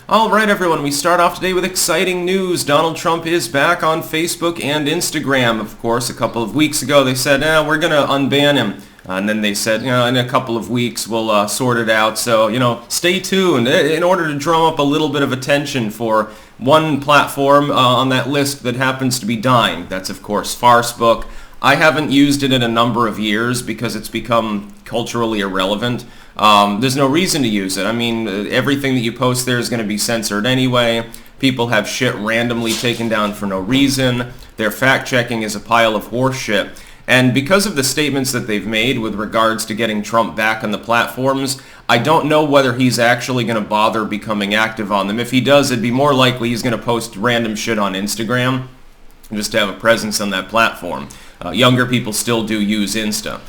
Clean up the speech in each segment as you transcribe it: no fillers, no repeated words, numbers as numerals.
All right, everyone, we start off today with exciting news. Donald Trump is back on Facebook and Instagram. Of course, a couple of weeks ago they said, we're going to unban him. And then they said, in a couple of weeks we'll sort it out. So, stay tuned in order to drum up a little bit of attention for one platform on that list that happens to be dying. That's, of course, Facebook. I haven't used it in a number of years because it's become culturally irrelevant. There's no reason to use it. I mean, everything that you post there is going to be censored anyway. People have shit randomly taken down for no reason. Their fact-checking is a pile of horse shit. And because of the statements that they've made with regards to getting Trump back on the platforms, I don't know whether he's actually going to bother becoming active on them. If he does, it'd be more likely he's going to post random shit on Instagram just to have a presence on that platform. Younger people still do use Insta.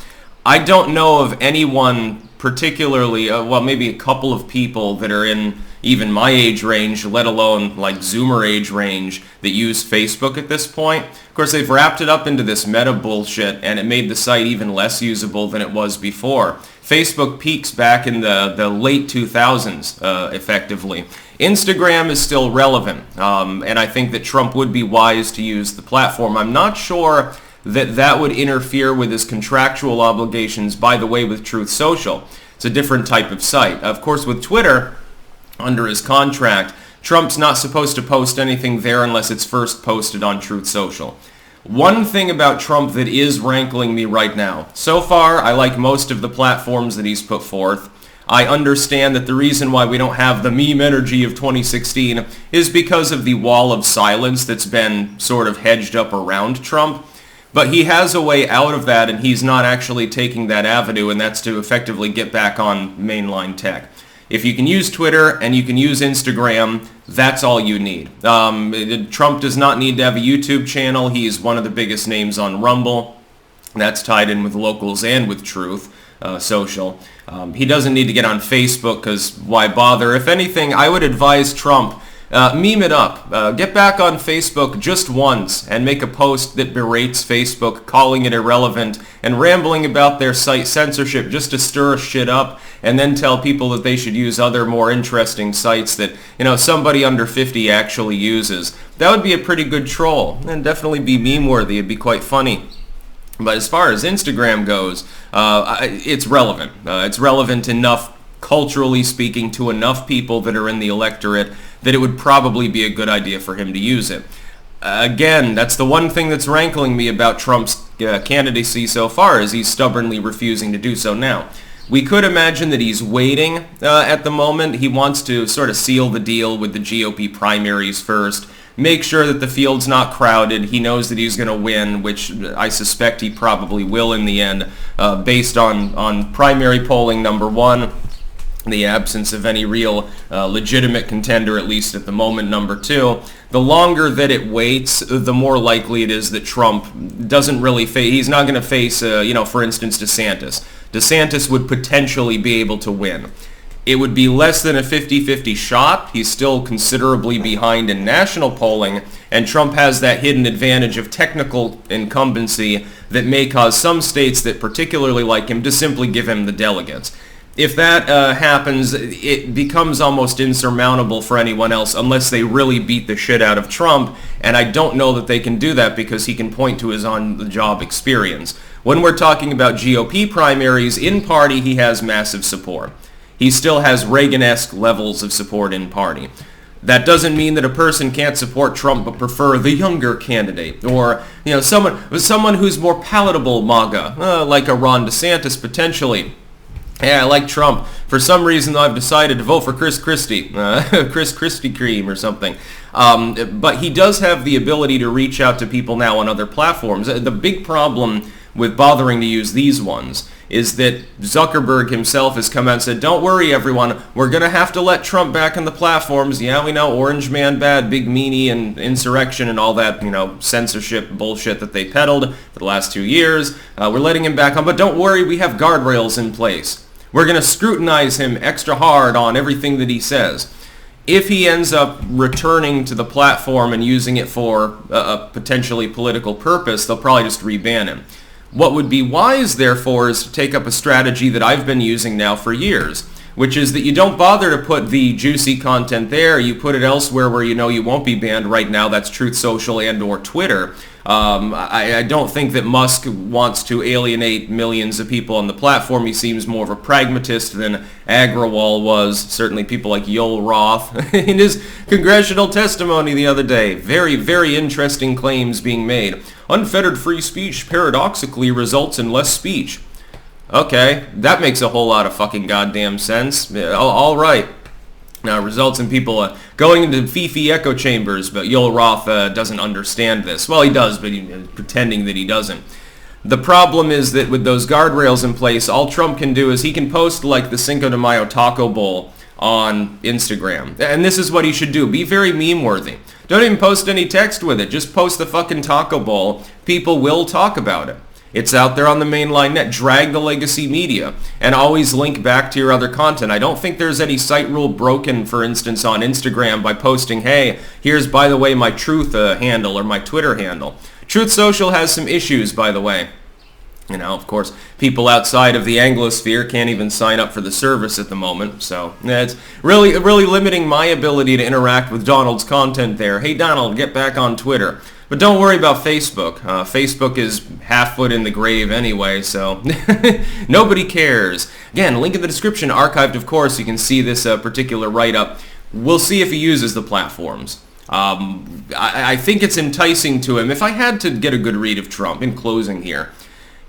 I don't know of anyone particularly, maybe a couple of people that are in even my age range, let alone like Zoomer age range, that use Facebook at this point. Of course, they've wrapped it up into this meta bullshit, and it made the site even less usable than it was before. Facebook peaks back in the late 2000s, effectively. Instagram is still relevant, and I think that Trump would be wise to use the platform. I'm not sure that would interfere with his contractual obligations, by the way, with Truth Social. It's a different type of site. Of course, with Twitter, under his contract, Trump's not supposed to post anything there unless it's first posted on Truth Social. One thing about Trump that is rankling me right now, so far I like most of the platforms that he's put forth. I understand that the reason why we don't have the meme energy of 2016 is because of the wall of silence that's been sort of hedged up around Trump. But he has a way out of that, and he's not actually taking that avenue, and that's to effectively get back on mainline tech. If you can use Twitter and you can use Instagram, that's all you need. Trump does not need to have a YouTube channel. He's one of the biggest names on Rumble. That's tied in with locals and with Truth Social. He doesn't need to get on Facebook because why bother? If anything, I would advise Trump, meme it up. Get back on Facebook just once and make a post that berates Facebook, calling it irrelevant and rambling about their site censorship just to stir shit up, and then tell people that they should use other more interesting sites that, somebody under 50 actually uses. That would be a pretty good troll and definitely be meme-worthy. It'd be quite funny. But as far as Instagram goes, it's relevant. It's relevant enough, culturally speaking, to enough people that are in the electorate that it would probably be a good idea for him to use it. Again, that's the one thing that's rankling me about Trump's candidacy so far, is he's stubbornly refusing to do so now. We could imagine that he's waiting at the moment. He wants to sort of seal the deal with the GOP primaries first, make sure that the field's not crowded. He knows that he's going to win, which I suspect he probably will in the end, based on primary polling, number one, the absence of any real legitimate contender, at least at the moment, number two. The longer that it waits, the more likely it is that Trump doesn't really face, he's not going to face, for instance, DeSantis. DeSantis would potentially be able to win. It would be less than a 50-50 shot. He's still considerably behind in national polling, and Trump has that hidden advantage of technical incumbency that may cause some states that particularly like him to simply give him the delegates. If that happens, it becomes almost insurmountable for anyone else unless they really beat the shit out of Trump, and I don't know that they can do that because he can point to his on-the-job experience. When we're talking about GOP primaries, in party he has massive support. He still has Reagan-esque levels of support in party. That doesn't mean that a person can't support Trump but prefer the younger candidate, or someone who's more palatable MAGA, like a Ron DeSantis potentially. Yeah, I like Trump. For some reason, I've decided to vote for Chris Christie, Chris Christie cream or something. But he does have the ability to reach out to people now on other platforms. The big problem with bothering to use these ones is that Zuckerberg himself has come out and said, don't worry, everyone, we're going to have to let Trump back on the platforms. Yeah, we know, orange man bad, big meanie, and insurrection and all that, censorship bullshit that they peddled for the last 2 years. We're letting him back on, but don't worry, we have guardrails in place. We're going to scrutinize him extra hard on everything that he says. If he ends up returning to the platform and using it for a potentially political purpose, they'll probably just reban him. What would be wise, therefore, is to take up a strategy that I've been using now for years, which is that you don't bother to put the juicy content there. You put it elsewhere where you know you won't be banned. Right now, that's Truth Social and or Twitter. I don't think that Musk wants to alienate millions of people on the platform. He seems more of a pragmatist than Agrawal was. Certainly people like Yoel Roth in his congressional testimony the other day. Very, very interesting claims being made. Unfettered free speech paradoxically results in less speech. Okay, that makes a whole lot of fucking goddamn sense. All right. Now, results in people going into Fifi echo chambers, but Yoel Roth doesn't understand this. Well, he does, but he's pretending that he doesn't. The problem is that with those guardrails in place, all Trump can do is he can post like the Cinco de Mayo taco bowl on Instagram. And this is what he should do. Be very meme-worthy. Don't even post any text with it. Just post the fucking taco bowl. People will talk about it. It's out there on the mainline net. Drag the legacy media and always link back to your other content. I don't think there's any site rule broken, for instance, on Instagram by posting, hey, here's, by the way, my Truth handle or my Twitter handle. Truth Social has some issues, by the way. You know, of course, people outside of the Anglosphere can't even sign up for the service at the moment. So it's really limiting my ability to interact with Donald's content there. Hey, Donald, get back on Twitter. But don't worry about Facebook. Facebook is half foot in the grave anyway, so nobody cares. Again, link in the description, archived, of course. You can see this particular write-up. We'll see if he uses the platforms. I think it's enticing to him. If I had to get a good read of Trump in closing here,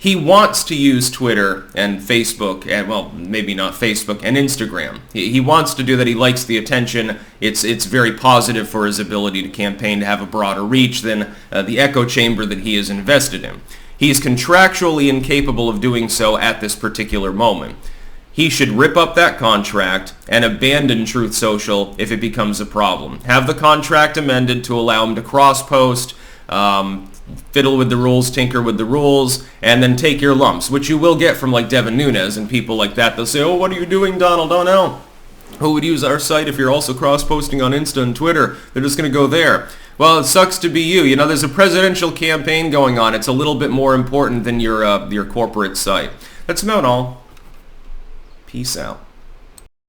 he wants to use Twitter and Facebook, and well, maybe not Facebook, and Instagram. He wants to do that. He likes the attention. It's very positive for his ability to campaign to have a broader reach than the echo chamber that he is invested in. He is contractually incapable of doing so at this particular moment. He should rip up that contract and abandon Truth Social if it becomes a problem. Have the contract amended to allow him to cross-post, fiddle with the rules, tinker with the rules, and then take your lumps, which you will get from like Devin Nunes and people like that. They'll say, oh, what are you doing, Donald? Oh, no. Who would use our site if you're also cross-posting on Insta and Twitter? They're just going to go there. Well, it sucks to be you. You know, there's a presidential campaign going on. It's a little bit more important than your corporate site. That's about all. Peace out.